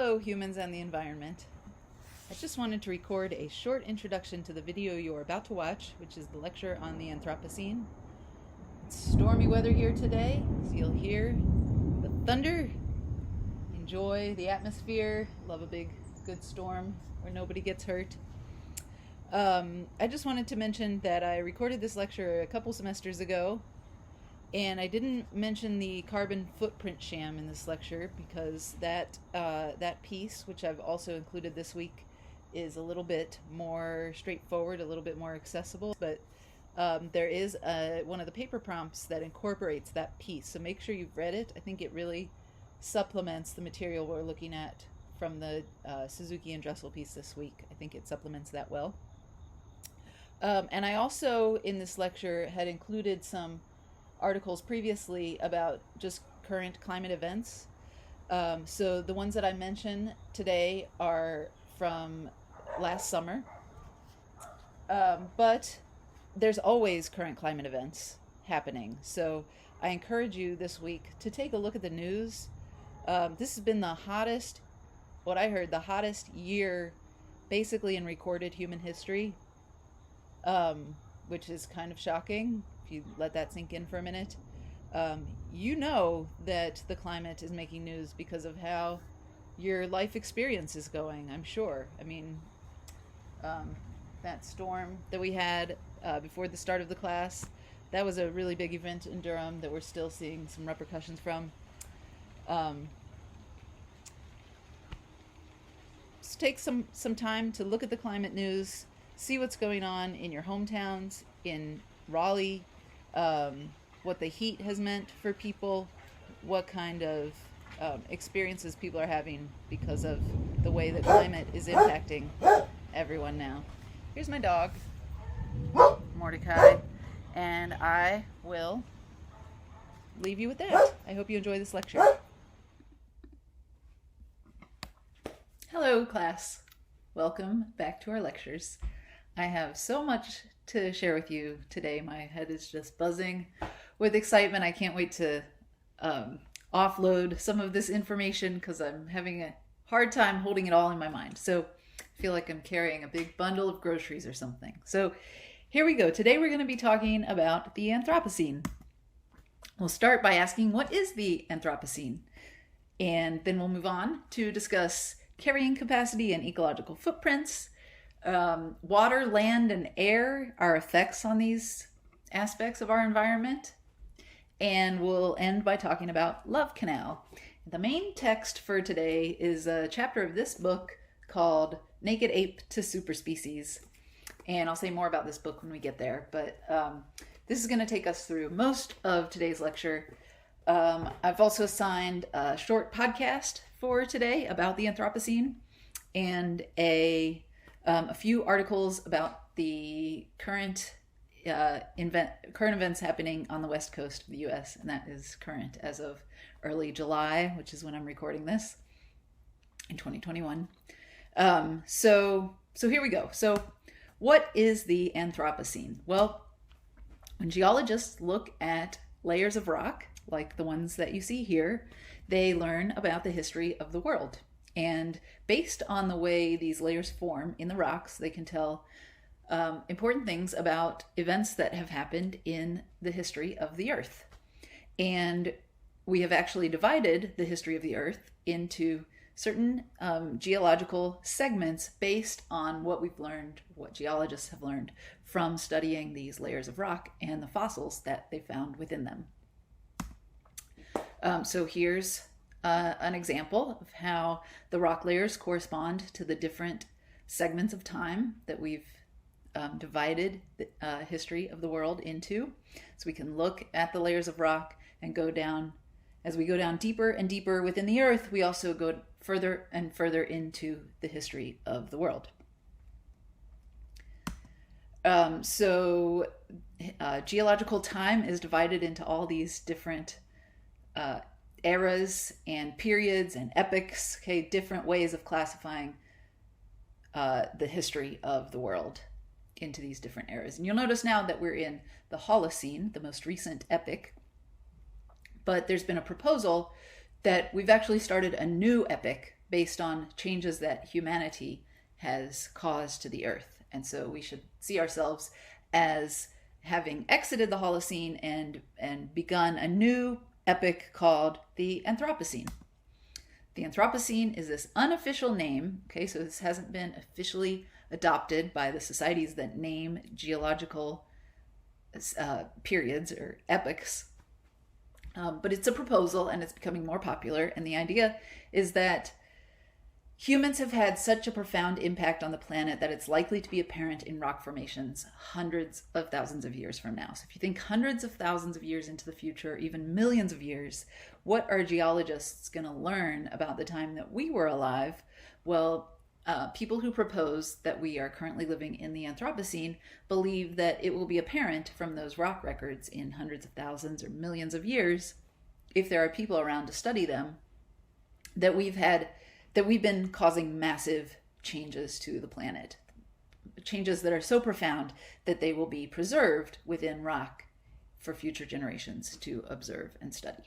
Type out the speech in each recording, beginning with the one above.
Hello, humans and the environment. I just wanted to record a short introduction to the video you're about to watch, which is the lecture on the Anthropocene. It's stormy weather here today, so you'll hear the thunder. Enjoy the atmosphere. Love a big, good storm where nobody gets hurt. I just wanted to mention that I recorded this lecture a couple semesters ago, and I didn't mention the carbon footprint sham in this lecture because that piece, which I've also included this week, is a little bit more straightforward, a little bit more accessible. But there is one of the paper prompts that incorporates that piece, so make sure you've read it. I think it really supplements the material we're looking at from the Suzuki and Dressel piece this week. I think it supplements that well. And I also, in this lecture, had included some articles previously about just current climate events. So the ones that I mention today are from last summer. But there's always current climate events happening. So I encourage you this week to take a look at the news. This has been the hottest, what I heard, the hottest year basically in recorded human history, which is kind of shocking. If you let that sink in for a minute, you know that the climate is making news because of how your life experience is going, I'm sure. I mean, that storm that we had before the start of the class, that was a really big event in Durham that we're still seeing some repercussions from. Just take some time to look at the climate news, see what's going on in your hometowns, in Raleigh, what the heat has meant for people, what kind of experiences people are having because of the way that climate is impacting everyone now. Here's my dog, Mordecai, and I will leave you with that. I hope you enjoy this lecture. Hello, class. Welcome back to our lectures. I have so much to share with you today. My head is just buzzing with excitement. I can't wait to offload some of this information because I'm having a hard time holding it all in my mind. So I feel like I'm carrying a big bundle of groceries or something. So here we go. Today we're going to be talking about the Anthropocene. We'll start by asking, what is the Anthropocene? And then we'll move on to discuss carrying capacity and ecological footprints, water, land, and air, our effects on these aspects of our environment. And we'll end by talking about Love Canal. The main text for today is a chapter of this book called Naked Ape to Superspecies. And I'll say more about this book when we get there. But this is going to take us through most of today's lecture. I've also assigned a short podcast for today about the Anthropocene and a few articles about the current events happening on the west coast of the U.S., and that is current as of early July, which is when I'm recording this in 2021. So here we go. So what is the Anthropocene? Well, when geologists look at layers of rock, like the ones that you see here, they learn about the history of the world. And based on the way these layers form in the rocks, they can tell important things about events that have happened in the history of the Earth. And we have actually divided the history of the Earth into certain geological segments based on what we've learned, what geologists have learned from studying these layers of rock and the fossils that they found within them. So here's an example of how the rock layers correspond to the different segments of time that we've divided the history of the world into. So we can look at the layers of rock and go down. As we go down deeper and deeper within the Earth, we also go further and further into the history of the world. Geological time is divided into all these different eras and periods and epochs, different ways of classifying the history of the world into these different eras. And you'll notice now that we're in the Holocene, the most recent epoch, but there's been a proposal that we've actually started a new epoch based on changes that humanity has caused to the earth. And so we should see ourselves as having exited the Holocene and begun a new epoch called the Anthropocene. The Anthropocene is this unofficial name, okay, so this hasn't been officially adopted by the societies that name geological periods or epochs. But it's a proposal and it's becoming more popular. And the idea is that humans have had such a profound impact on the planet that it's likely to be apparent in rock formations hundreds of thousands of years from now. So if you think hundreds of thousands of years into the future, even millions of years, what are geologists going to learn about the time that we were alive? Well, people who propose that we are currently living in the Anthropocene believe that it will be apparent from those rock records in hundreds of thousands or millions of years, if there are people around to study them, that we've been causing massive changes to the planet. Changes that are so profound that they will be preserved within rock for future generations to observe and study.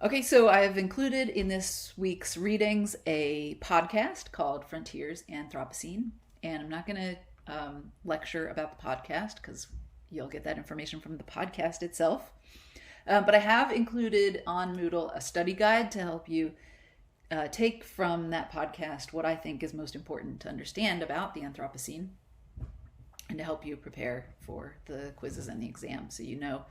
Okay, so I have included in this week's readings a podcast called Frontiers Anthropocene, and I'm not going to lecture about the podcast because you'll get that information from the podcast itself. But I have included on Moodle a study guide to help you take from that podcast what I think is most important to understand about the Anthropocene and to help you prepare for the quizzes and the exam, so you know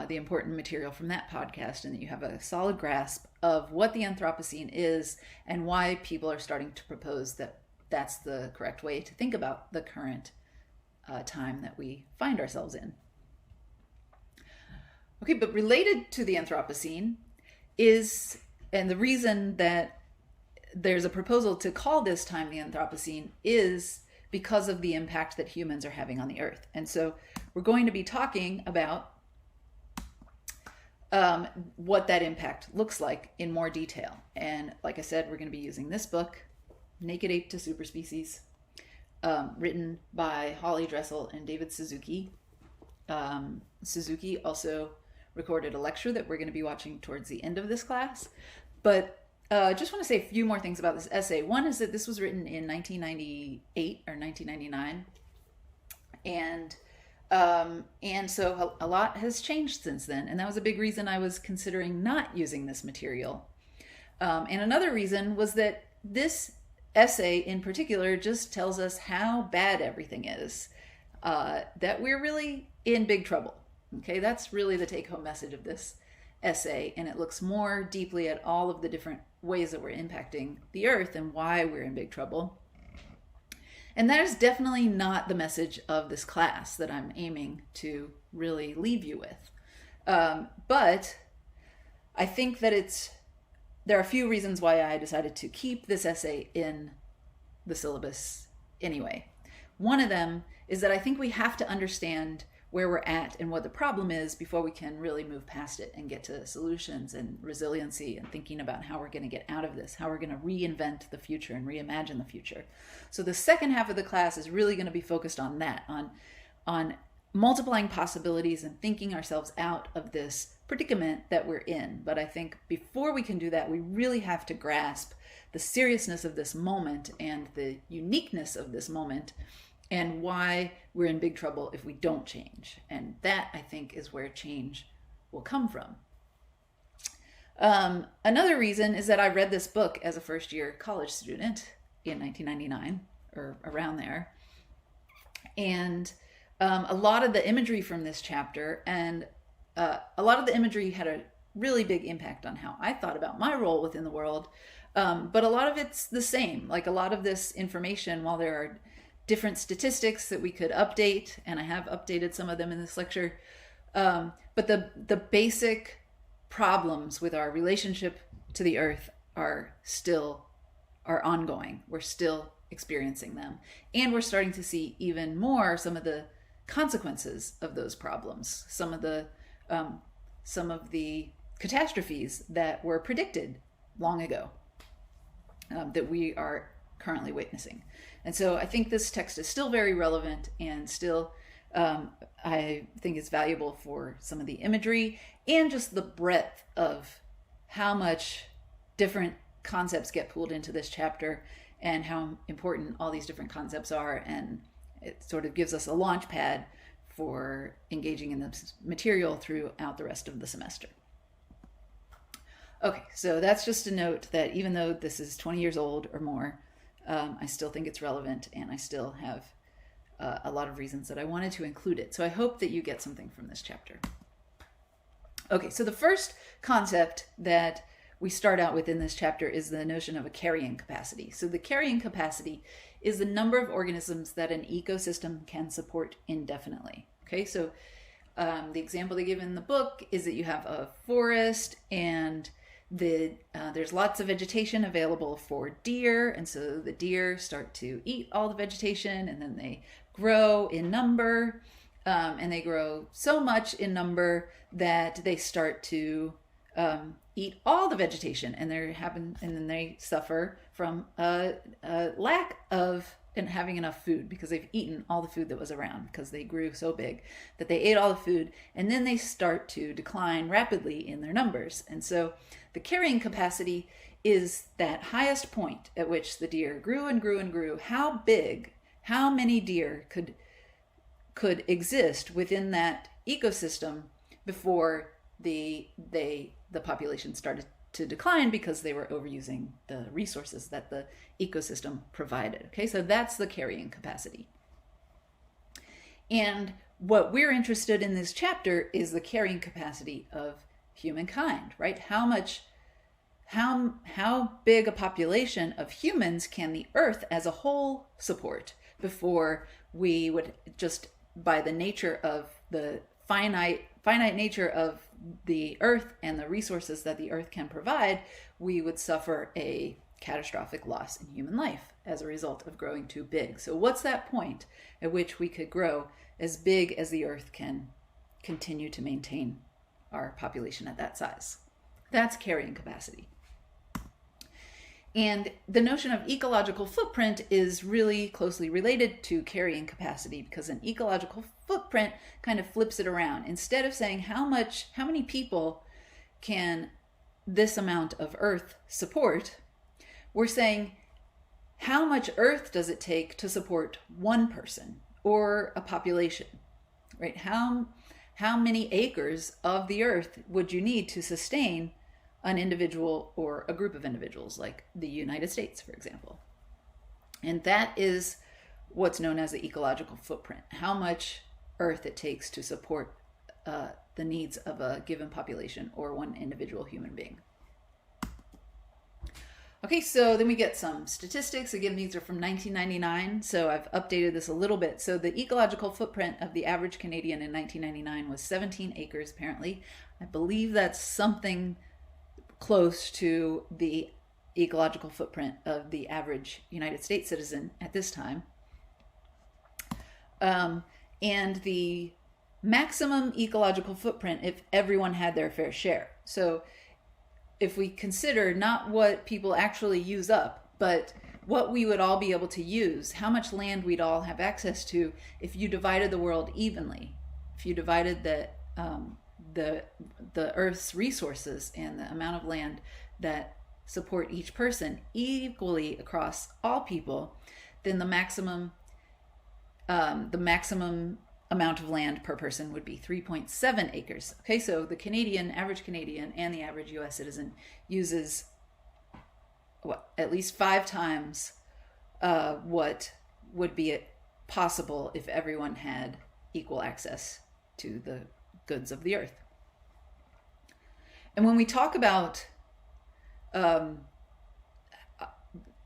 the important material from that podcast and that you have a solid grasp of what the Anthropocene is and why people are starting to propose that that's the correct way to think about the current time that we find ourselves in. Okay, but related to the Anthropocene is, and the reason that there's a proposal to call this time the Anthropocene is because of the impact that humans are having on the earth. And so we're going to be talking about what that impact looks like in more detail. And like I said, we're going to be using this book, Naked Ape to Superspecies, written by Holly Dressel and David Suzuki. Suzuki also recorded a lecture that we're going to be watching towards the end of this class. But just want to say a few more things about this essay. One is that this was written in 1998 or 1999. And so a lot has changed since then. And that was a big reason I was considering not using this material. And another reason was that this essay in particular just tells us how bad everything is, that we're really in big trouble. Okay, that's really the take-home message of this essay. And it looks more deeply at all of the different ways that we're impacting the earth and why we're in big trouble. And that is definitely not the message of this class that I'm aiming to really leave you with. But I think that there are a few reasons why I decided to keep this essay in the syllabus anyway. One of them is that I think we have to understand where we're at and what the problem is before we can really move past it and get to solutions and resiliency and thinking about how we're going to get out of this, how we're going to reinvent the future and reimagine the future. So the second half of the class is really going to be focused on that, on multiplying possibilities and thinking ourselves out of this predicament that we're in. But I think before we can do that, we really have to grasp the seriousness of this moment and the uniqueness of this moment and why we're in big trouble if we don't change. And that, I think, is where change will come from. Another reason is that I read this book as a first-year college student in 1999, or around there. And a lot of the imagery from this chapter and a lot of the imagery had a really big impact on how I thought about my role within the world. But a lot of it's the same. Like a lot of this information, while there are different statistics that we could update, and I have updated some of them in this lecture, but the basic problems with our relationship to the earth are ongoing. We're still experiencing them, and we're starting to see even more some of the consequences of those problems, some of the catastrophes that were predicted long ago, that we are currently witnessing. And so I think this text is still very relevant and still I think is valuable for some of the imagery and just the breadth of how much different concepts get pulled into this chapter and how important all these different concepts are. And it sort of gives us a launch pad for engaging in this material throughout the rest of the semester. Okay, so that's just a note that even though this is 20 years old or more, I still think it's relevant, and I still have a lot of reasons that I wanted to include it. So I hope that you get something from this chapter. Okay, so the first concept that we start out with in this chapter is the notion of a carrying capacity. So the carrying capacity is the number of organisms that an ecosystem can support indefinitely. Okay, so the example they give in the book is that you have a forest, and there's lots of vegetation available for deer, and so the deer start to eat all the vegetation, and then they grow in number, and they grow so much in number that they start to eat all the vegetation, and then they suffer from a lack of having enough food because they've eaten all the food that was around because they grew so big that they ate all the food, and then they start to decline rapidly in their numbers. And so the carrying capacity is that highest point at which the deer grew and grew and grew. How many deer could exist within that ecosystem before the population started to decline because they were overusing the resources that the ecosystem provided. Okay, so that's the carrying capacity. And what we're interested in this chapter is the carrying capacity of humankind, right? How big a population of humans can the earth as a whole support before we would, just by the nature of the finite nature of the earth and the resources that the earth can provide, we would suffer a catastrophic loss in human life as a result of growing too big. So what's that point at which we could grow as big as the earth can continue to maintain our population at that size? That's carrying capacity. And the notion of ecological footprint is really closely related to carrying capacity, because an ecological footprint kind of flips it around. Instead of saying how many people can this amount of earth support, we're saying how much earth does it take to support one person or a population, right? How many acres of the earth would you need to sustain an individual or a group of individuals, like the United States, for example? And that is what's known as the ecological footprint, how much earth it takes to support the needs of a given population or one individual human being. Okay, so then we get some statistics. Again, these are from 1999, so I've updated this a little bit. So the ecological footprint of the average Canadian in 1999 was 17 acres, apparently. I believe that's something close to the ecological footprint of the average United States citizen at this time. And the maximum ecological footprint if everyone had their fair share. So if we consider not what people actually use up, but what we would all be able to use, how much land we'd all have access to if you divided the world evenly, if you divided the Earth's resources and the amount of land that support each person equally across all people, then the maximum amount of land per person would be 3.7 acres. Okay, so the average Canadian and the average US citizen uses at least 5 times what would be possible if everyone had equal access to the goods of the earth. And when we talk about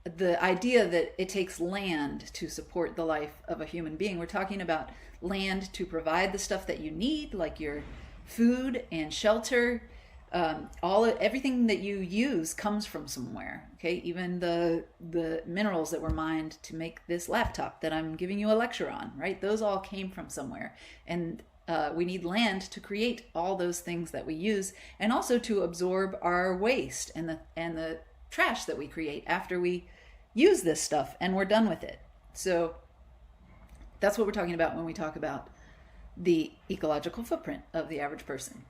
the idea that it takes land to support the life of a human being, we're talking about land to provide the stuff that you need, like your food and shelter. Everything that you use comes from somewhere. Okay, even the minerals that were mined to make this laptop that I'm giving you a lecture on, right? Those all came from somewhere, and we need land to create all those things that we use, and also to absorb our waste and the trash that we create after we use this stuff and we're done with it. So that's what we're talking about when we talk about the ecological footprint of the average person.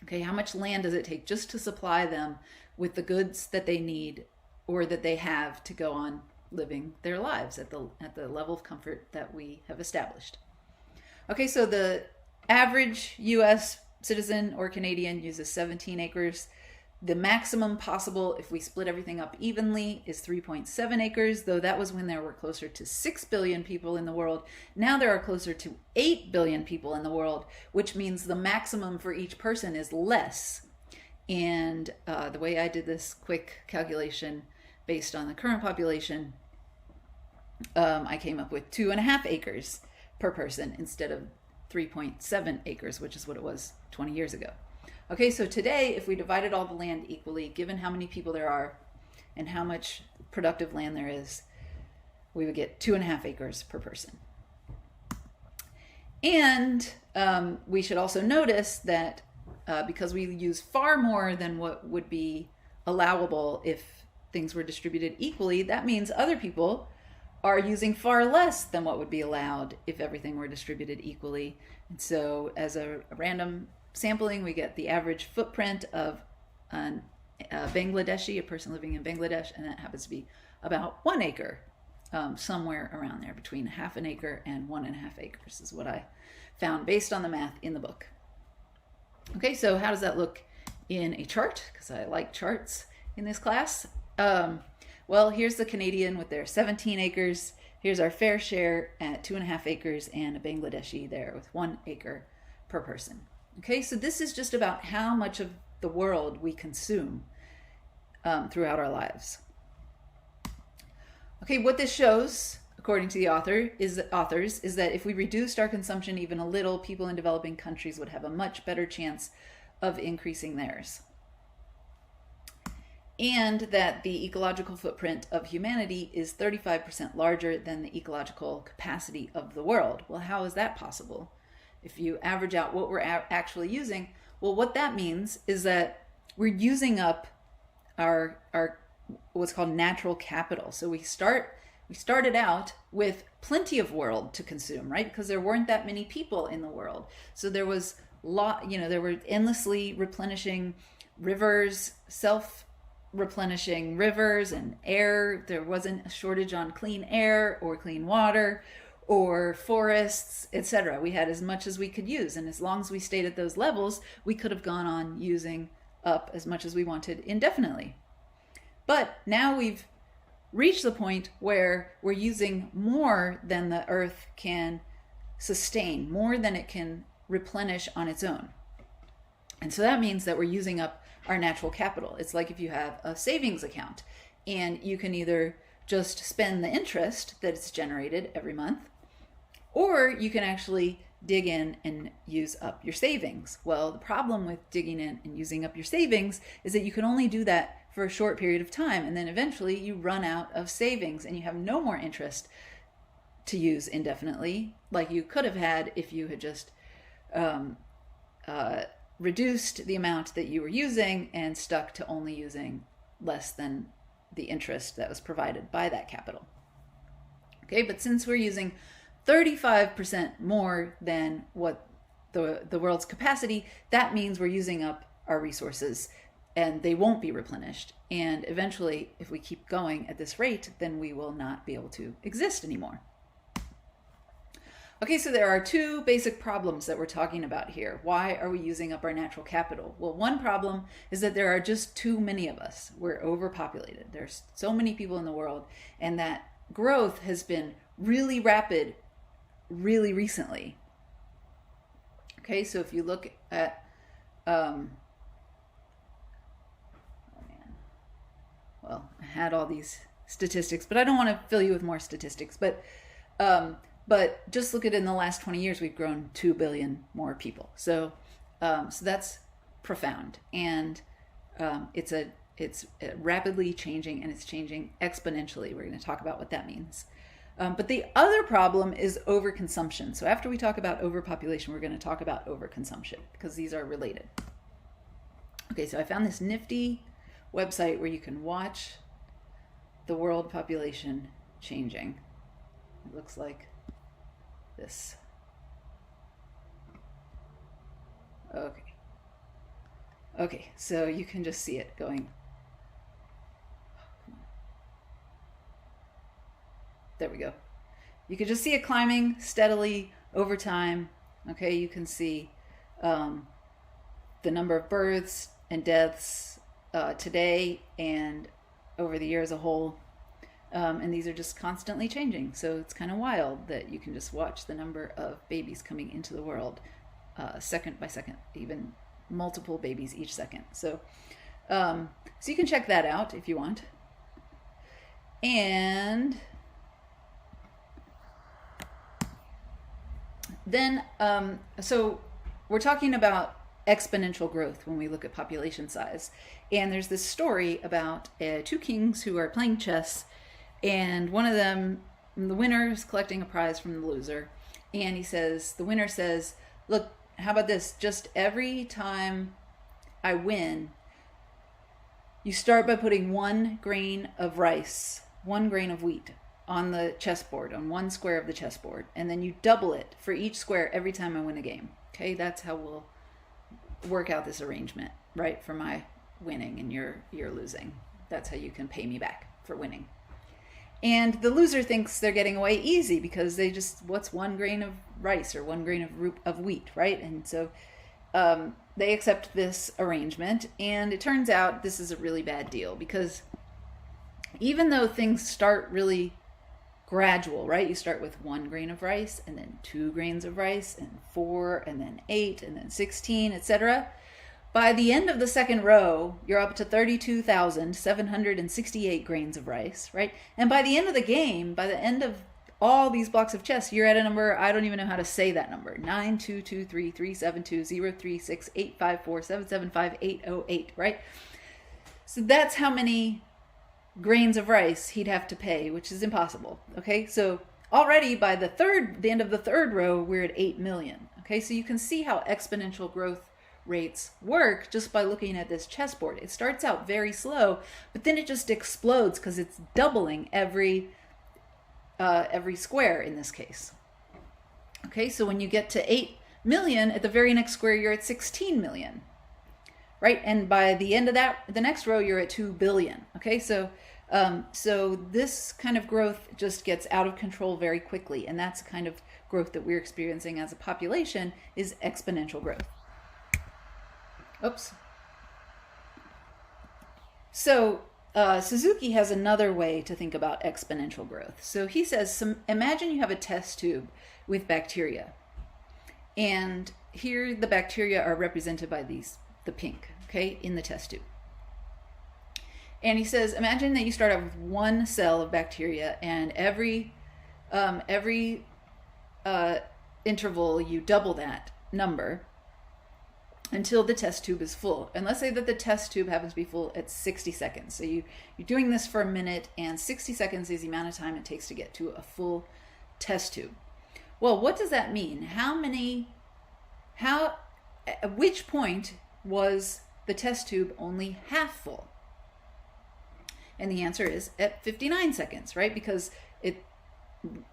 Okay, how much land does it take just to supply them with the goods that they need or that they have to go on living their lives at the level of comfort that we have established. Okay, so the average US citizen or Canadian uses 17 acres. The maximum possible, if we split everything up evenly, is 3.7 acres, though that was when there were closer to 6 billion people in the world. Now there are closer to 8 billion people in the world, which means the maximum for each person is less. And the way I did this quick calculation based on the current population, I came up with 2.5 acres per person instead of 3.7 acres, which is what it was 20 years ago. Okay, so today, if we divided all the land equally, given how many people there are and how much productive land there is, we would get 2.5 acres per person. And we should also notice that because we use far more than what would be allowable if things were distributed equally, that means other people are using far less than what would be allowed if everything were distributed equally. And so as a random sampling, we get the average footprint of a Bangladeshi, a person living in Bangladesh, and that happens to be about 1 acre, somewhere around there, between 1/2 acre and 1.5 acres is what I found based on the math in the book. Okay, so how does that look in a chart? Because I like charts in this class. Well, here's the Canadian with their 17 acres. Here's our fair share at 2.5 acres and a Bangladeshi there with 1 acre per person. Okay, so this is just about how much of the world we consume throughout our lives. Okay, what this shows, according to the authors, is that if we reduced our consumption even a little, people in developing countries would have a much better chance of increasing theirs. And that the ecological footprint of humanity is 35% larger than the ecological capacity of the world. Well, how is that possible? If you average out what we're actually using, well, what that means is that we're using up our what's called natural capital. So we started out with plenty of world to consume, right? Because there weren't that many people in the world. So there was there were endlessly replenishing rivers, self-replenishing rivers and air. There wasn't a shortage on clean air or clean water or forests, etc. We had as much as we could use, and as long as we stayed at those levels, we could have gone on using up as much as we wanted indefinitely. But now we've reached the point where we're using more than the earth can sustain, more than it can replenish on its own. And so that means that we're using up our natural capital. It's like if you have a savings account and you can either just spend the interest that it's generated every month, or you can actually dig in and use up your savings. Well, the problem with digging in and using up your savings is that you can only do that for a short period of time, and then eventually you run out of savings and you have no more interest to use indefinitely like you could have had if you had just reduced the amount that you were using and stuck to only using less than the interest that was provided by that capital. Okay, but since we're using 35% more than what the world's capacity, that means we're using up our resources and they won't be replenished. And eventually, if we keep going at this rate, then we will not be able to exist anymore. Okay, so there are two basic problems that we're talking about here. Why are we using up our natural capital? Well, one problem is that there are just too many of us. We're overpopulated. There's so many people in the world, and that growth has been really rapid really recently. Okay, so if you look at well, I had all these statistics, but I don't want to fill you with more statistics, but just look at it in the last 20 years, we've grown 2 billion more people. So that's profound, and it's rapidly changing, and it's changing exponentially. We're going to talk about what that means. But the other problem is overconsumption. So after we talk about overpopulation, we're going to talk about overconsumption because these are related. Okay, so I found this nifty website where you can watch the world population changing. It looks like this. Okay, so you can just see it going There we go. You can just see it climbing steadily over time. Okay, you can see the number of births and deaths today and over the year as a whole. And these are just constantly changing. So it's kind of wild that you can just watch the number of babies coming into the world second by second, even multiple babies each second. So you can check that out if you want. And then, so we're talking about exponential growth when we look at population size. And there's this story about two kings who are playing chess, and one of them, the winner, is collecting a prize from the loser. And the winner says, look, how about this? Just every time I win, you start by putting 1 grain of rice, 1 grain of wheat on the chessboard, on one square of the chessboard, and then you double it for each square every time I win a game. Okay, that's how we'll work out this arrangement, right? For my winning and you're losing. That's how you can pay me back for winning. And the loser thinks they're getting away easy because they just, what's 1 grain of rice or 1 grain of wheat, right? And so they accept this arrangement, and it turns out this is a really bad deal, because even though things start really gradual, right? You start with 1 grain of rice, and then 2 grains of rice, and 4, and then 8, and then 16, etc. By the end of the second row, you're up to 32,768 grains of rice, right? And by the end of the game, by the end of all these blocks of chess, you're at a number, I don't even know how to say that number, 9222337203685477580 right? So that's how many grains of rice he'd have to pay, which is impossible. Okay, so already by the end of the third row, we're at 8 million. Okay, so you can see how exponential growth rates work just by looking at this chessboard. It starts out very slow, but then it just explodes because it's doubling every square in this case. Okay, so when you get to 8 million, at the very next square, you're at 16 million, right? And by the end of the next row, you're at 2 billion. Okay, so this kind of growth just gets out of control very quickly, and that's the kind of growth that we're experiencing as a population, is exponential growth. Oops. So Suzuki has another way to think about exponential growth. So he says, imagine you have a test tube with bacteria, and here the bacteria are represented by the pink, okay, in the test tube. And he says, imagine that you start out with 1 cell of bacteria, and every interval you double that number until the test tube is full. And let's say that the test tube happens to be full at 60 seconds. So you're doing this for a minute, and 60 seconds is the amount of time it takes to get to a full test tube. Well, what does that mean? At which point was the test tube only half full? And the answer is at 59 seconds, right? Because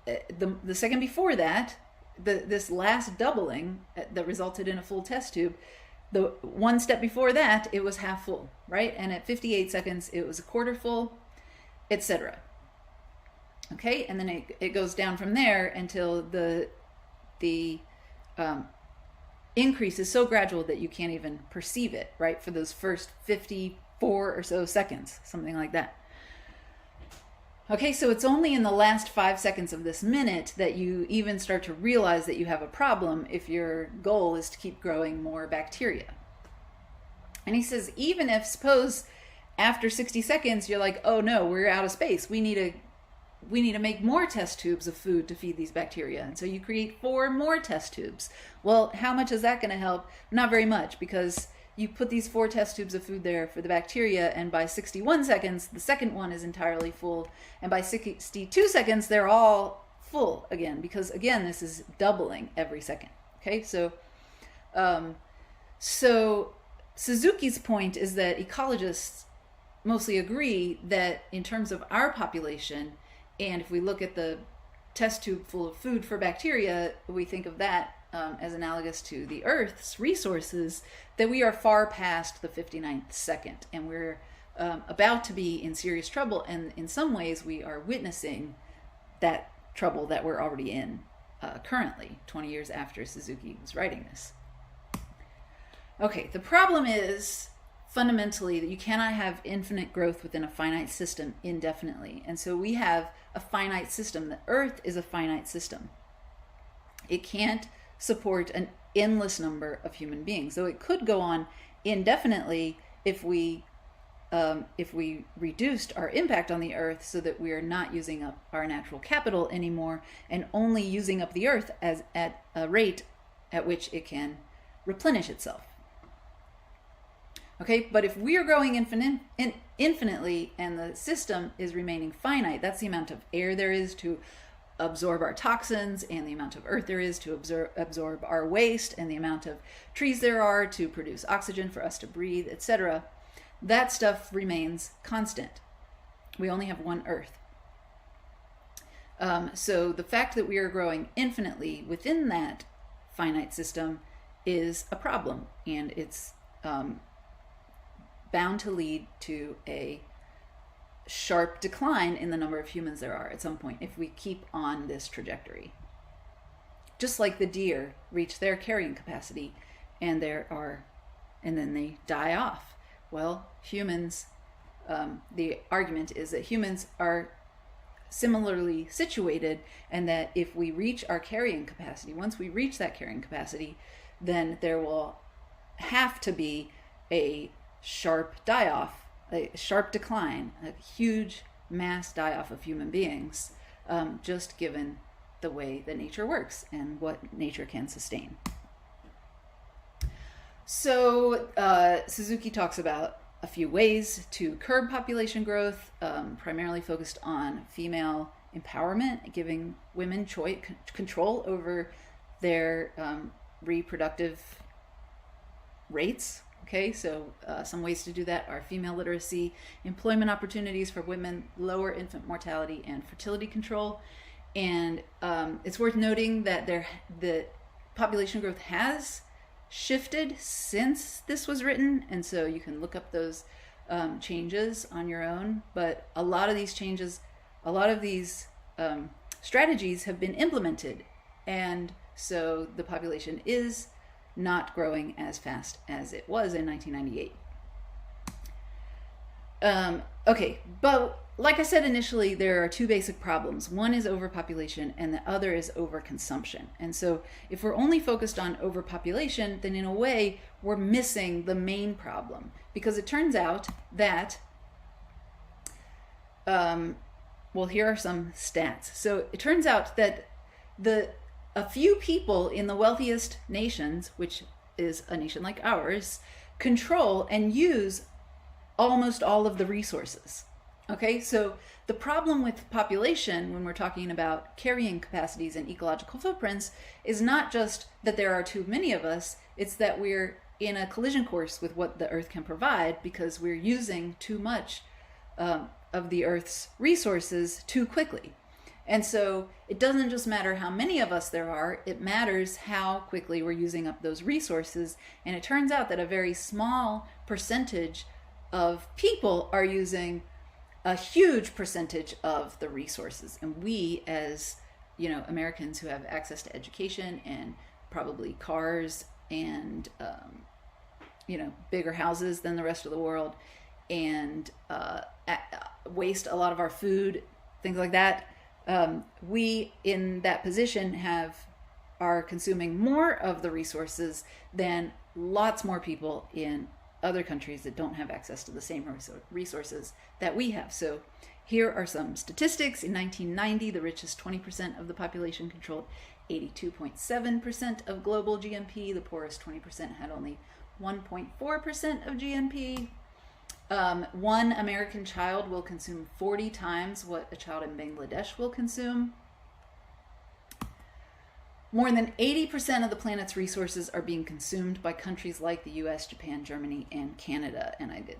the second before that, this last doubling that resulted in a full test tube, the one step before that, it was half full, right? And at 58 seconds, it was a quarter full, etc. Okay, and then it goes down from there until the increase is so gradual that you can't even perceive it, right? For those first 54 or so seconds, something like that. Okay, so it's only in the last 5 seconds of this minute that you even start to realize that you have a problem if your goal is to keep growing more bacteria. And he says, even if, suppose, after 60 seconds, you're like, oh no, we're out of space. We need to make more test tubes of food to feed these bacteria. And so you create 4 more test tubes. Well, how much is that going to help? Not very much, because you put these 4 test tubes of food there for the bacteria, and by 61 seconds, the second one is entirely full. And by 62 seconds, they're all full again, because again, this is doubling every second. Okay, so Suzuki's point is that ecologists mostly agree that in terms of our population, and if we look at the test tube full of food for bacteria, we think of that as analogous to the Earth's resources, that we are far past the 59th second, and we're about to be in serious trouble. And in some ways, we are witnessing that trouble that we're already in currently, 20 years after Suzuki was writing this. Okay, the problem is fundamentally that you cannot have infinite growth within a finite system indefinitely. And so we have a finite system. The Earth is a finite system. It can't support an endless number of human beings, though it could go on indefinitely if we reduced our impact on the Earth so that we are not using up our natural capital anymore and only using up the Earth at a rate at which it can replenish itself. Okay, but if we are growing infinitely and the system is remaining finite, that's the amount of air there is to absorb our toxins and the amount of earth there is to absorb our waste and the amount of trees there are to produce oxygen for us to breathe, etc. That stuff remains constant. We only have one Earth. So the fact that we are growing infinitely within that finite system is a problem, and it's bound to lead to a sharp decline in the number of humans there are at some point if we keep on this trajectory. Just like the deer reach their carrying capacity and then they die off. Well, humans, the argument is that humans are similarly situated, and that if we reach our carrying capacity, once we reach that carrying capacity, then there will have to be a sharp die-off, a sharp decline, a huge mass die-off of human beings, just given the way that nature works and what nature can sustain. So Suzuki talks about a few ways to curb population growth, primarily focused on female empowerment, giving women control over their reproductive rates. Okay, so some ways to do that are female literacy, employment opportunities for women, lower infant mortality, and fertility control. And it's worth noting that the population growth has shifted since this was written, and so you can look up those changes on your own. But a lot of these changes, a lot of these strategies have been implemented, and so the population is not growing as fast as it was in 1998. Okay, but like I said initially, there are two basic problems. One is overpopulation and the other is overconsumption. And so if we're only focused on overpopulation, then in a way we're missing the main problem, because it turns out that well, here are some stats. So it turns out that a few people in the wealthiest nations, which is a nation like ours, control and use almost all of the resources. Okay, so the problem with population when we're talking about carrying capacities and ecological footprints is not just that there are too many of us, it's that we're in a collision course with what the Earth can provide because we're using too much of the Earth's resources too quickly. And so it doesn't just matter how many of us there are, it matters how quickly we're using up those resources. And it turns out that a very small percentage of people are using a huge percentage of the resources. And we, as Americans who have access to education and probably cars and bigger houses than the rest of the world, and waste a lot of our food, things like that, we in that position are consuming more of the resources than lots more people in other countries that don't have access to the same resources that we have. So here are some statistics. In 1990, the richest 20% of the population controlled 82.7% of global GNP. The poorest 20% had only 1.4% of GNP. One American child will consume 40 times what a child in Bangladesh will consume. More than 80% of the planet's resources are being consumed by countries like the US, Japan, Germany, and Canada. And I did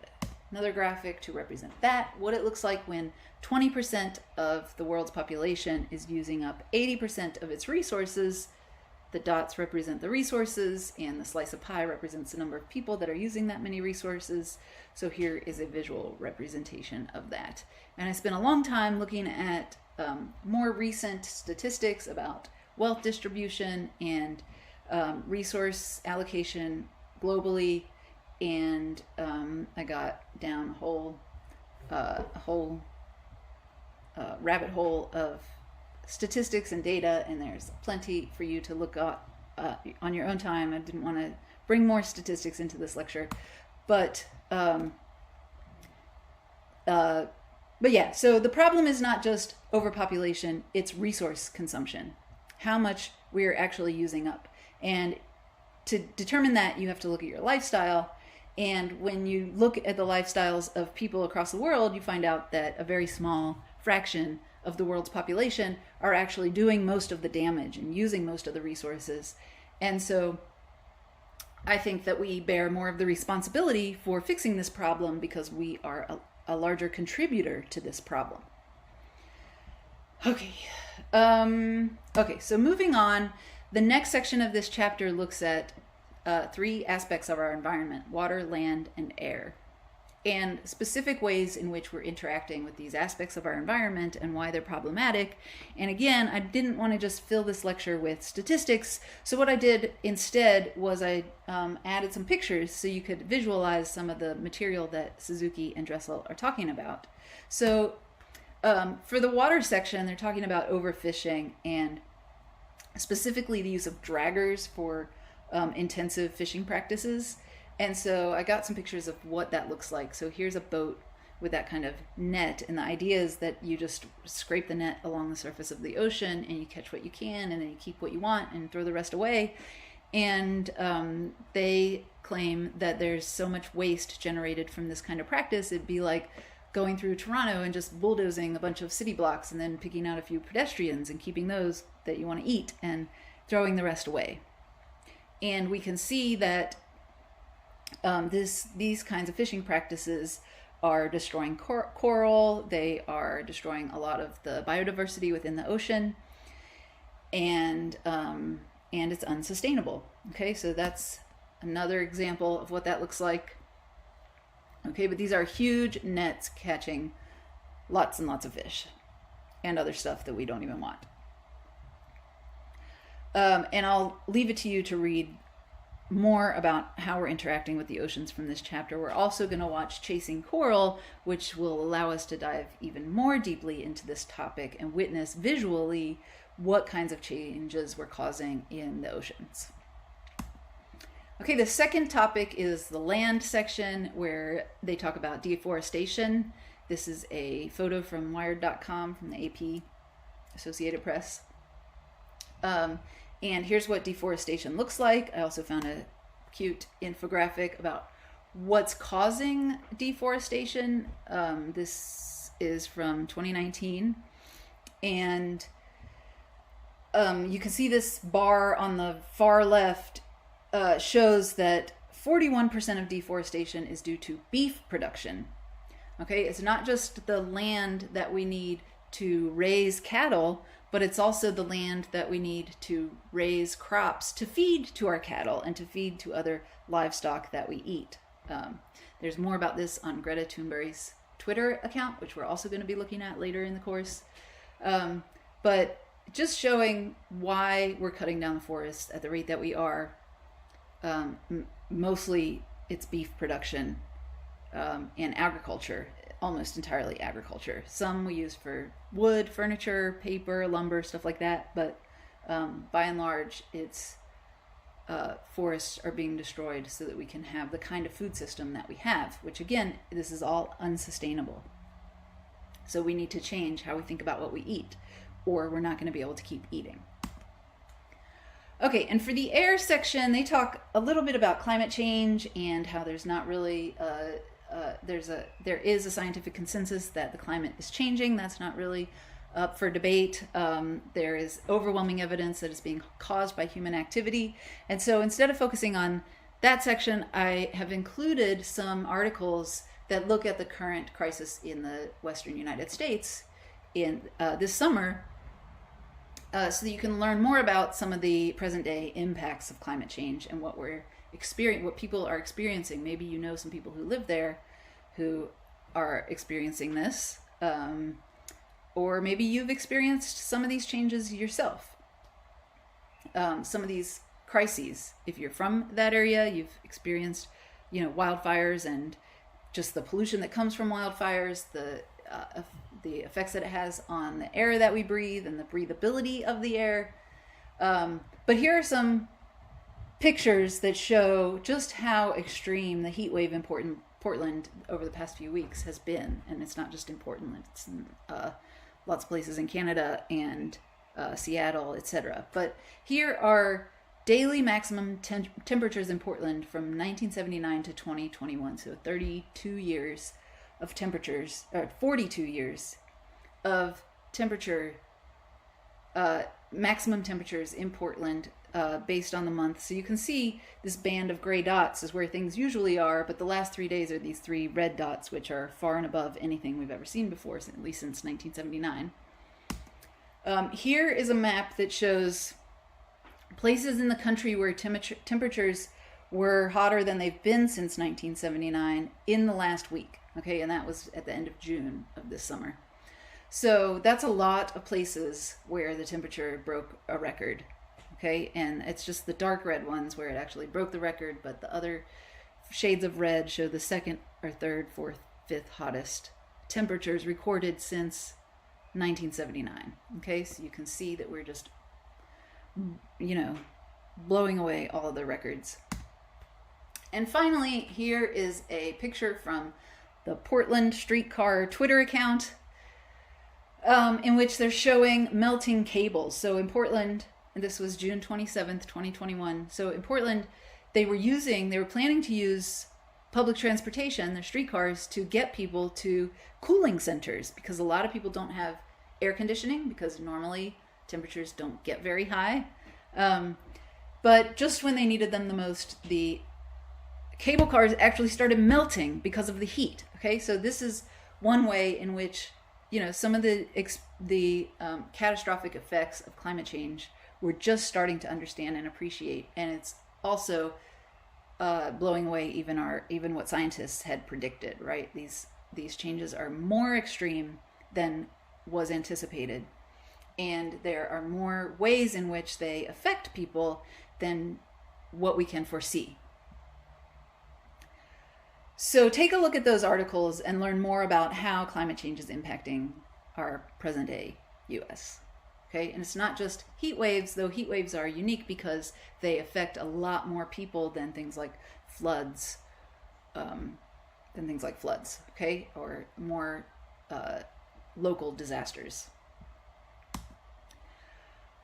another graphic to represent that, what it looks like when 20% of the world's population is using up 80% of its resources. The dots represent the resources, and the slice of pie represents the number of people that are using that many resources. So here is a visual representation of that. And I spent a long time looking at more recent statistics about wealth distribution and resource allocation globally, and I got down a whole rabbit hole of statistics and data, and there's plenty for you to look at on your own time. I didn't want to bring more statistics into this lecture, but yeah, so the problem is not just overpopulation, it's resource consumption, how much we're actually using up. And to determine that, you have to look at your lifestyle. And when you look at the lifestyles of people across the world, you find out that a very small fraction of the world's population are actually doing most of the damage and using most of the resources. And so I think that we bear more of the responsibility for fixing this problem because we are a larger contributor to this problem. Okay. So moving on, the next section of this chapter looks at 3 aspects of our environment: water, land, and air, and specific ways in which we're interacting with these aspects of our environment and why they're problematic. And again, I didn't want to just fill this lecture with statistics, so what I did instead was I added some pictures so you could visualize some of the material that Suzuki and Dressel are talking about. So for the water section, they're talking about overfishing and specifically the use of draggers for intensive fishing practices. And so I got some pictures of what that looks like. So here's a boat with that kind of net, and the idea is that you just scrape the net along the surface of the ocean and you catch what you can, and then you keep what you want and throw the rest away. And they claim that there's so much waste generated from this kind of practice, it'd be like going through Toronto and just bulldozing a bunch of city blocks and then picking out a few pedestrians and keeping those that you want to eat and throwing the rest away. And we can see that these kinds of fishing practices are destroying coral. They are destroying a lot of the biodiversity within the ocean, and it's unsustainable. Okay, so that's another example of what that looks like. Okay, but these are huge nets catching lots and lots of fish and other stuff that we don't even want. And I'll leave it to you to read more about how we're interacting with the oceans from this chapter. We're also going to watch Chasing Coral, which will allow us to dive even more deeply into this topic and witness visually what kinds of changes we're causing in the oceans. Okay, the second topic is the land section, where they talk about deforestation. This is a photo from Wired.com from the AP, Associated Press. And here's what deforestation looks like. I also found a cute infographic about what's causing deforestation. This is from 2019. And you can see this bar on the far left shows that 41% of deforestation is due to beef production. Okay, it's not just the land that we need to raise cattle, but it's also the land that we need to raise crops to feed to our cattle and to feed to other livestock that we eat. There's more about this on Greta Thunberg's Twitter account, which we're also going to be looking at later in the course. But just showing why we're cutting down the forest at the rate that we are. Mostly it's beef production and agriculture. Almost entirely agriculture. Some we use for wood, furniture, paper, lumber, stuff like that, but by and large it's forests are being destroyed so that we can have the kind of food system that we have, which again, this is all unsustainable. So we need to change how we think about what we eat, or we're not going to be able to keep eating. Okay, and for the air section, they talk a little bit about climate change and how there's not really there is a scientific consensus that the climate is changing. That's not really up for debate. There is overwhelming evidence that it's being caused by human activity. And so instead of focusing on that section, I have included some articles that look at the current crisis in the Western United States in this summer, so that you can learn more about some of the present day impacts of climate change and what what people are experiencing. Maybe you know some people who live there who are experiencing this. or maybe you've experienced some of these changes yourself. Some of these crises. If you're from that area, you've experienced, wildfires and just the pollution that comes from wildfires, the effects that it has on the air that we breathe and the breathability of the air. But here are some pictures that show just how extreme the heat wave in Portland over the past few weeks has been. And it's not just in Portland, it's in lots of places in Canada and Seattle, etc. But here are daily maximum temperatures in Portland from 1979 to 2021. So 32 years of temperatures, or 42 years of temperature, maximum temperatures in Portland based on the month. So you can see this band of gray dots is where things usually are, but the last 3 days are these 3 red dots, which are far and above anything we've ever seen before, at least since 1979. Here is a map that shows places in the country where temperatures were hotter than they've been since 1979 in the last week. Okay, and that was at the end of June of this summer. So that's a lot of places where the temperature broke a record. Okay, and it's just the dark red ones where it actually broke the record, but the other shades of red show the second or third, fourth, fifth hottest temperatures recorded since 1979. Okay, so you can see that we're just, blowing away all of the records. And finally, here is a picture from the Portland Streetcar Twitter account in which they're showing melting cables. So in Portland, and this was June 27th, 2021. So in Portland, they were planning to use public transportation, their streetcars, to get people to cooling centers, because a lot of people don't have air conditioning because normally temperatures don't get very high. But just when they needed them the most, the cable cars actually started melting because of the heat. Okay, so this is one way in which, some of the catastrophic effects of climate change we're just starting to understand and appreciate, and it's also blowing away even what scientists had predicted. Right, these changes are more extreme than was anticipated, and there are more ways in which they affect people than what we can foresee. So take a look at those articles and learn more about how climate change is impacting our present day US. Okay, and it's not just heat waves, though heat waves are unique because they affect a lot more people than things like floods, okay, or more local disasters.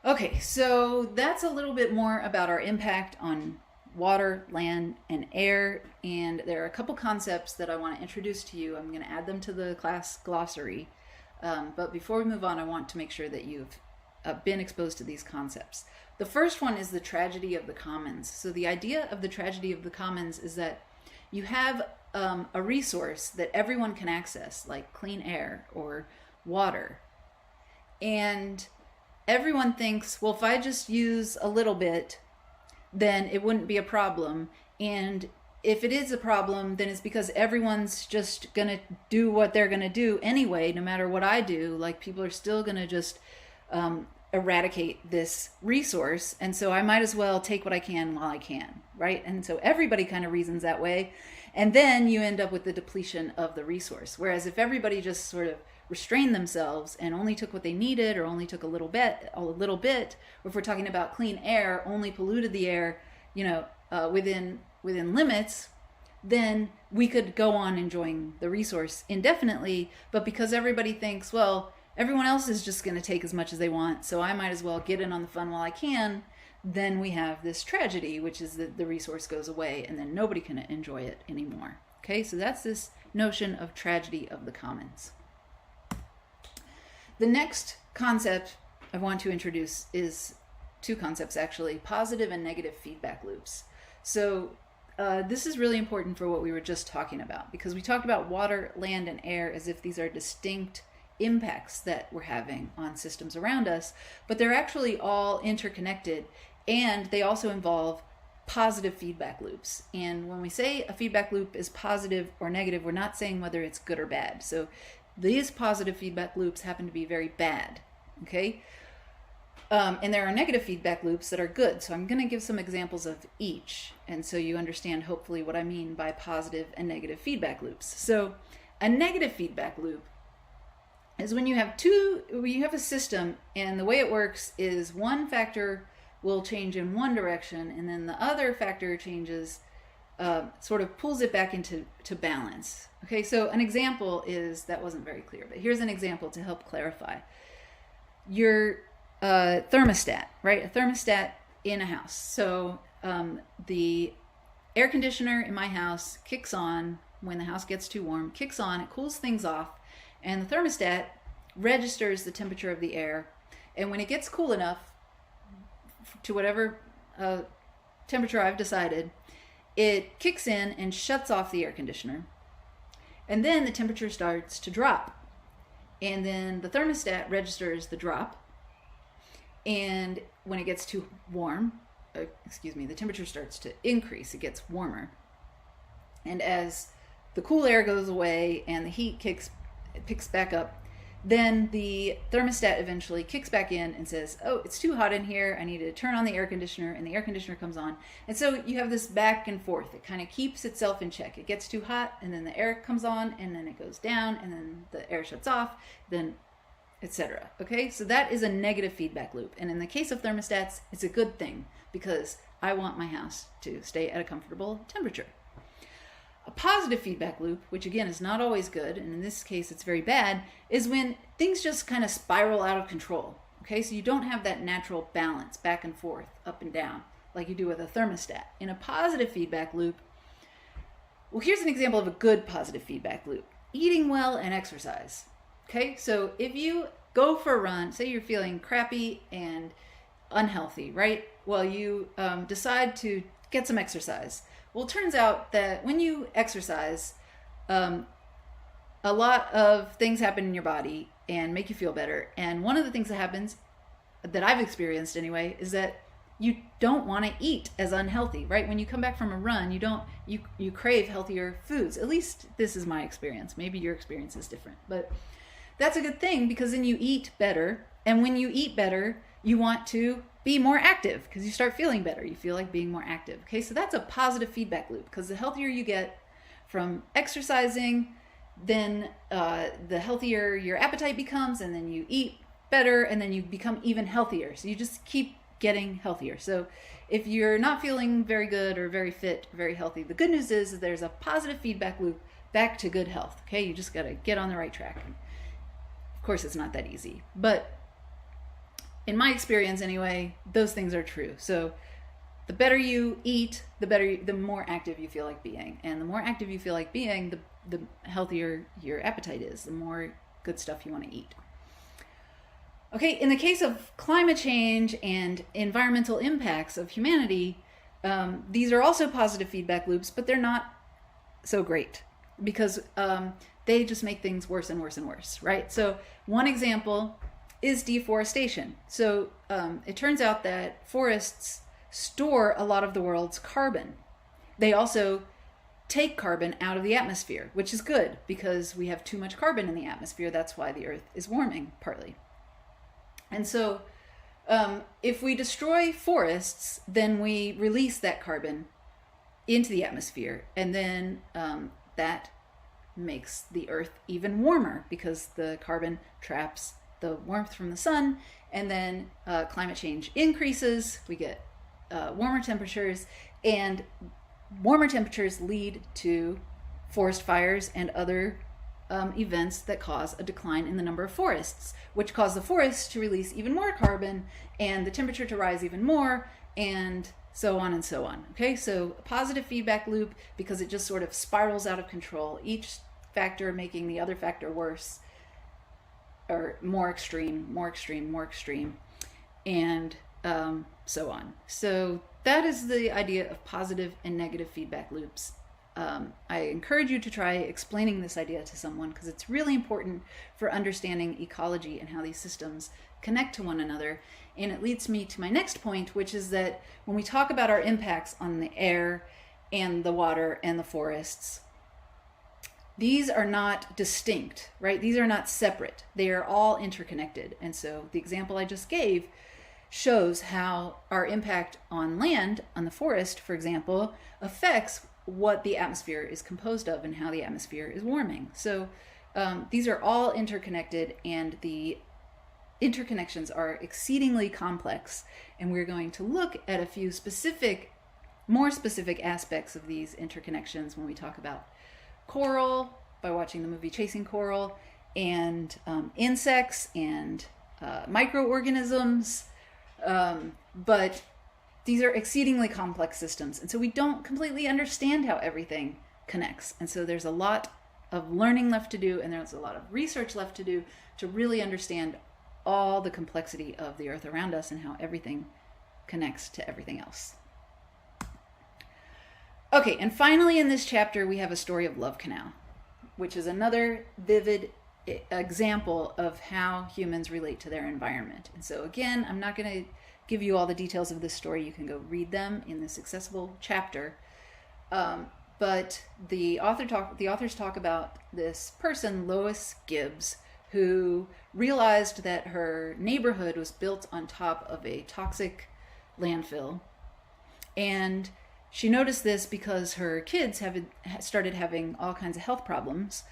Okay, so that's a little bit more about our impact on water, land, and air, and there are a couple concepts that I want to introduce to you. I'm going to add them to the class glossary, but before we move on, I want to make sure that you've been exposed to these concepts. The first one is the tragedy of the commons. So the idea of the tragedy of the commons is that you have a resource that everyone can access, like clean air or water, and everyone thinks, well, if I just use a little bit, then it wouldn't be a problem. And if it is a problem, then it's because everyone's just going to do what they're going to do anyway, no matter what I do. Like, people are still going to just eradicate this resource. And so I might as well take what I can while I can, right? And so everybody kind of reasons that way. And then you end up with the depletion of the resource. Whereas if everybody just sort of restrained themselves and only took what they needed, or only took a little bit, or if we're talking about clean air, only polluted the air, within limits, then we could go on enjoying the resource indefinitely. But because everybody thinks, well, everyone else is just going to take as much as they want, so I might as well get in on the fun while I can, then we have this tragedy, which is that the resource goes away and then nobody can enjoy it anymore. Okay, so that's this notion of tragedy of the commons. The next concept I want to introduce is two concepts, actually: positive and negative feedback loops. So this is really important for what we were just talking about, because we talked about water, land, and air as if these are distinct impacts that we're having on systems around us, but they're actually all interconnected, and they also involve positive feedback loops. And when we say a feedback loop is positive or negative, we're not saying whether it's good or bad. So These positive feedback loops happen to be very bad, okay? And there are negative feedback loops that are good. So I'm going to give some examples of each. And so you understand hopefully what I mean by positive and negative feedback loops. So a negative feedback loop is when you have a system, and the way it works is one factor will change in one direction, and then the other factor changes, sort of pulls it back into balance. Okay, so an example is, that wasn't very clear, but here's an example to help clarify. Your thermostat, right? A thermostat in a house. So the air conditioner in my house kicks on when the house gets too warm, kicks on, it cools things off, and the thermostat registers the temperature of the air. And when it gets cool enough to whatever temperature I've decided, it kicks in and shuts off the air conditioner. And then the temperature starts to drop. And then the thermostat registers the drop. And when it gets too warm, the temperature starts to increase. It gets warmer. And as the cool air goes away and the heat picks back up, then the thermostat eventually kicks back in and says, oh, it's too hot in here. I need to turn on the air conditioner, and the air conditioner comes on. And so you have this back and forth. It kind of keeps itself in check. It gets too hot, and then the air comes on, and then it goes down, and then the air shuts off, then etc. Okay, so that is a negative feedback loop. And in the case of thermostats, it's a good thing because I want my house to stay at a comfortable temperature. A positive feedback loop, which again is not always good, and in this case it's very bad, is when things just kind of spiral out of control. Okay, so you don't have that natural balance back and forth, up and down, like you do with a thermostat. In a positive feedback loop, well, here's an example of a good positive feedback loop. Eating well and exercise. Okay, so if you go for a run, say you're feeling crappy and unhealthy, right? Well, you decide to get some exercise. Well, it turns out that when you exercise, a lot of things happen in your body and make you feel better. And one of the things that happens, that I've experienced anyway, is that you don't want to eat as unhealthy, right? When you come back from a run, you crave healthier foods. At least this is my experience. Maybe your experience is different, but that's a good thing because then you eat better. And when you eat better, you want to be more active because you start feeling better. You feel like being more active. Okay, so that's a positive feedback loop because the healthier you get from exercising, then the healthier your appetite becomes, and then you eat better, and then you become even healthier. So you just keep getting healthier. So if you're not feeling very good or very fit, very healthy, the good news is that there's a positive feedback loop back to good health. Okay, you just got to get on the right track. Of course, it's not that easy, but in my experience anyway, those things are true. So the better you eat, the more active you feel like being. And the more active you feel like being, the healthier your appetite is, the more good stuff you want to eat. Okay, in the case of climate change and environmental impacts of humanity, these are also positive feedback loops, but they're not so great because they just make things worse and worse and worse, right? So one example is deforestation. So it turns out that forests store a lot of the world's carbon. They also take carbon out of the atmosphere, which is good because we have too much carbon in the atmosphere. That's why the Earth is warming, partly. And so if we destroy forests, then we release that carbon into the atmosphere. And then that makes the Earth even warmer because the carbon traps the warmth from the sun, and then climate change increases. We get warmer temperatures, and warmer temperatures lead to forest fires and other events that cause a decline in the number of forests, which cause the forests to release even more carbon and the temperature to rise even more, and so on and so on. Okay, so a positive feedback loop because it just sort of spirals out of control, each factor making the other factor worse, or more extreme, and so on. So that is the idea of positive and negative feedback loops. I encourage you to try explaining this idea to someone because it's really important for understanding ecology and how these systems connect to one another. And it leads me to my next point, which is that when we talk about our impacts on the air and the water and the forests, these are not distinct, right? These are not separate. They are all interconnected. And so the example I just gave shows how our impact on land, on the forest, for example, affects what the atmosphere is composed of and how the atmosphere is warming. So these are all interconnected, and the interconnections are exceedingly complex. And we're going to look at a few more specific aspects of these interconnections when we talk about coral, by watching the movie Chasing Coral, and insects and microorganisms. But these are exceedingly complex systems. And so we don't completely understand how everything connects. And so there's a lot of learning left to do, and there's a lot of research left to do to really understand all the complexity of the earth around us and how everything connects to everything else. Okay, and finally in this chapter, we have a story of Love Canal, which is another vivid example of how humans relate to their environment. And so again, I'm not going to give you all the details of this story. You can go read them in this accessible chapter. But the authors talk about this person, Lois Gibbs, who realized that her neighborhood was built on top of a toxic landfill. And she noticed this because her kids started having all kinds of health problems,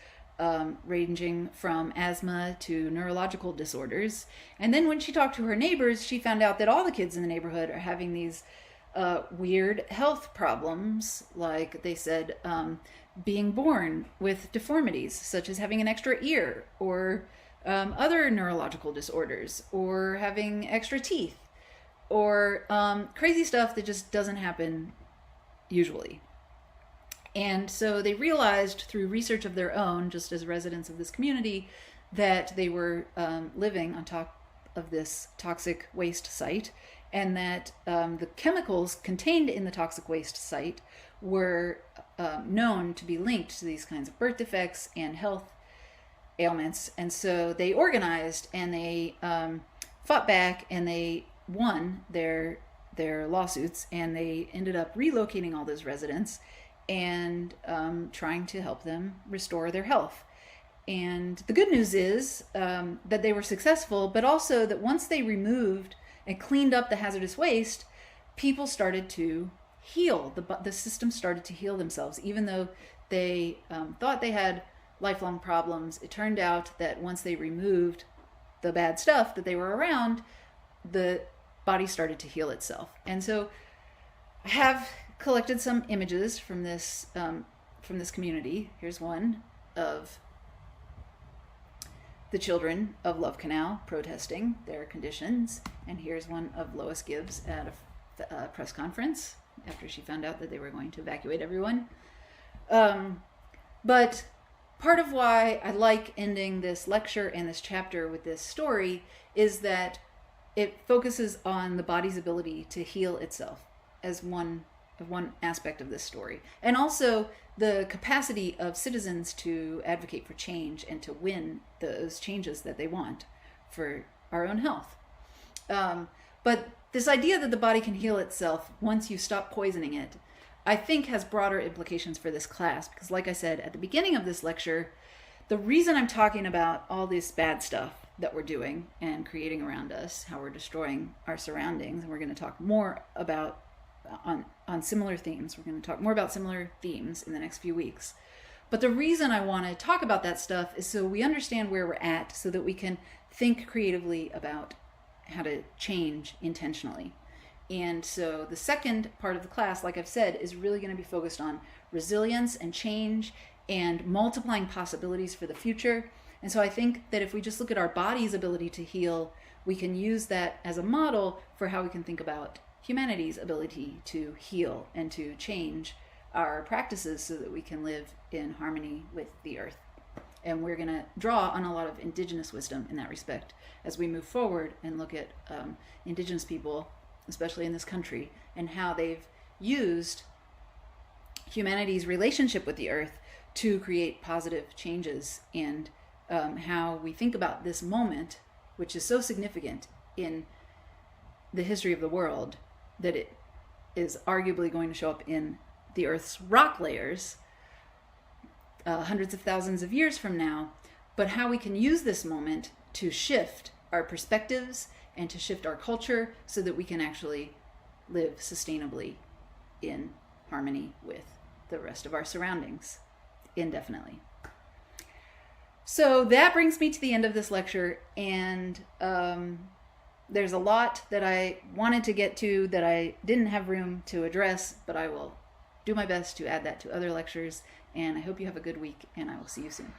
ranging from asthma to neurological disorders. And then when she talked to her neighbors, she found out that all the kids in the neighborhood are having these weird health problems, like they said, being born with deformities, such as having an extra ear, or other neurological disorders, or having extra teeth, or crazy stuff that just doesn't happen usually. And so they realized through research of their own, just as residents of this community, that they were living on top of this toxic waste site, and that the chemicals contained in the toxic waste site were known to be linked to these kinds of birth defects and health ailments. And so they organized, and they fought back, and they won their lawsuits, and they ended up relocating all those residents and trying to help them restore their health. And the good news is that they were successful, but also that once they removed and cleaned up the hazardous waste, people started to heal. The system started to heal themselves. Even though they thought they had lifelong problems, it turned out that once they removed the bad stuff that they were around, the body started to heal itself. And so I have collected some images from this community. Here's one of the children of Love Canal protesting their conditions, and here's one of Lois Gibbs at a press conference after she found out that they were going to evacuate everyone. But part of why I like ending this lecture and this chapter with this story is that it focuses on the body's ability to heal itself as one aspect of this story, and also the capacity of citizens to advocate for change and to win those changes that they want for our own health. But this idea that the body can heal itself once you stop poisoning it, I think has broader implications for this class, because like I said at the beginning of this lecture, the reason I'm talking about all this bad stuff that we're doing and creating around us, how we're destroying our surroundings, and we're going to talk more about on similar themes. We're going to talk more about similar themes in the next few weeks. But the reason I want to talk about that stuff is so we understand where we're at, so that we can think creatively about how to change intentionally. And so the second part of the class, like I've said, is really going to be focused on resilience and change and multiplying possibilities for the future. And so I think that if we just look at our body's ability to heal, we can use that as a model for how we can think about humanity's ability to heal and to change our practices so that we can live in harmony with the earth. And we're going to draw on a lot of indigenous wisdom in that respect as we move forward and look at indigenous people, especially in this country, and how they've used humanity's relationship with the earth to create positive changes, and how we think about this moment, which is so significant in the history of the world, that it is arguably going to show up in the Earth's rock layers hundreds of thousands of years from now, but how we can use this moment to shift our perspectives and to shift our culture so that we can actually live sustainably in harmony with the rest of our surroundings indefinitely. So that brings me to the end of this lecture, and there's a lot that I wanted to get to that I didn't have room to address, but I will do my best to add that to other lectures, and I hope you have a good week, and I will see you soon.